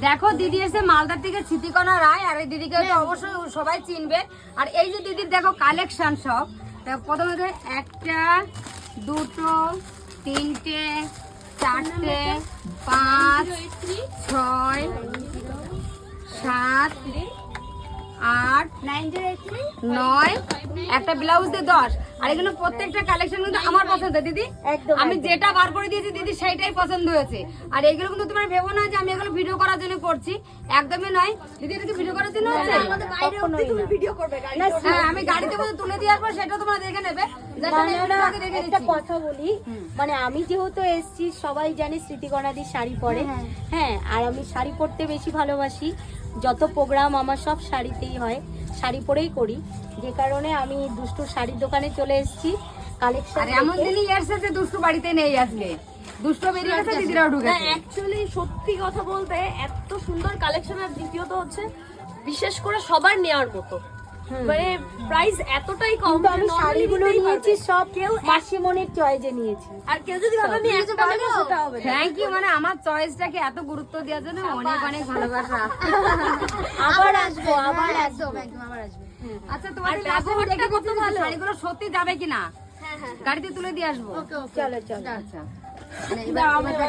দেখো দিদি এসে মালদার থেকে স্মৃতিকণা রায়, আর এই দিদিকে তো অবশ্যই সবাই চিনবে। আর এই যে দিদির দেখো কালেকশন সব, প্রথমে একটা, দুটো, তিনটে, চারটে, 5, 6, 7, 8, 9, একটা ব্লাউজ দিয়ে 10। আর এগুলো প্রত্যেকটা কালেকশন কিন্তু আমার পছন্দ দিদি। আমি যেটা বার করে দিয়েছি দিদি সেইটাই পছন্দ হয়েছে। আর এগুলো কিন্তু তোমার ভেবো না যে আমি এগুলো ভিডিও করার জন্য করছি, একদমই নয় দিদি। এটা কি ভিডিও করার জন্য হচ্ছে? হ্যাঁ, আমি গাড়িতে বসে তুলে দিয়ে আসবো, সেটা তোমরা দেখে নেবে। একটা কথা বলি, মানে আমি যেহেতু এসছি, সবাই জানে স্মৃতিকণাদির শাড়ি পরে। হ্যাঁ, আর আমি শাড়ি পরতে বেশি ভালোবাসি। যত প্রোগ্রাম আমার সব শাড়িতেই হয়, শাড়ি পরেই করি। যে কারণে আমি দুষ্টু শাড়ির দোকানে চলে এসেছি কালেকশন। আর এমন দিনই এসেছে দুষ্টু বাড়িতে নেই, আজকে দুষ্টু বেরিয়ে গেছে, দিদিরাও ঢুকেছে। অ্যাকচুয়ালি সত্যি কথা বলতে এত সুন্দর কালেকশন, আর দ্বিতীয়ত হচ্ছে বিশেষ করে সবার নেওয়ার মতো, মানে প্রাইস এতটাই কম। আমি শাড়িগুলো নিয়েছি সব কেউ মাসিমনের চয়েসে নিয়েছি। আর কেউ যদি ভাবে আমি একটা নেবো সেটা হবে না। থ্যাংক ইউ, মানে আমার চয়েসটাকে এত গুরুত্ব দেওয়ার জন্য অনেক অনেক ভালোবাসা। আবার আসবো, আবার আসবো। আচ্ছা, তোমাদের লাস্টে দেখে কত ভালো শাড়িগুলো সত্যি যাবে কিনা গাড়িতে তুলে দিয়ে আসবো। চলো চলো। আচ্ছা,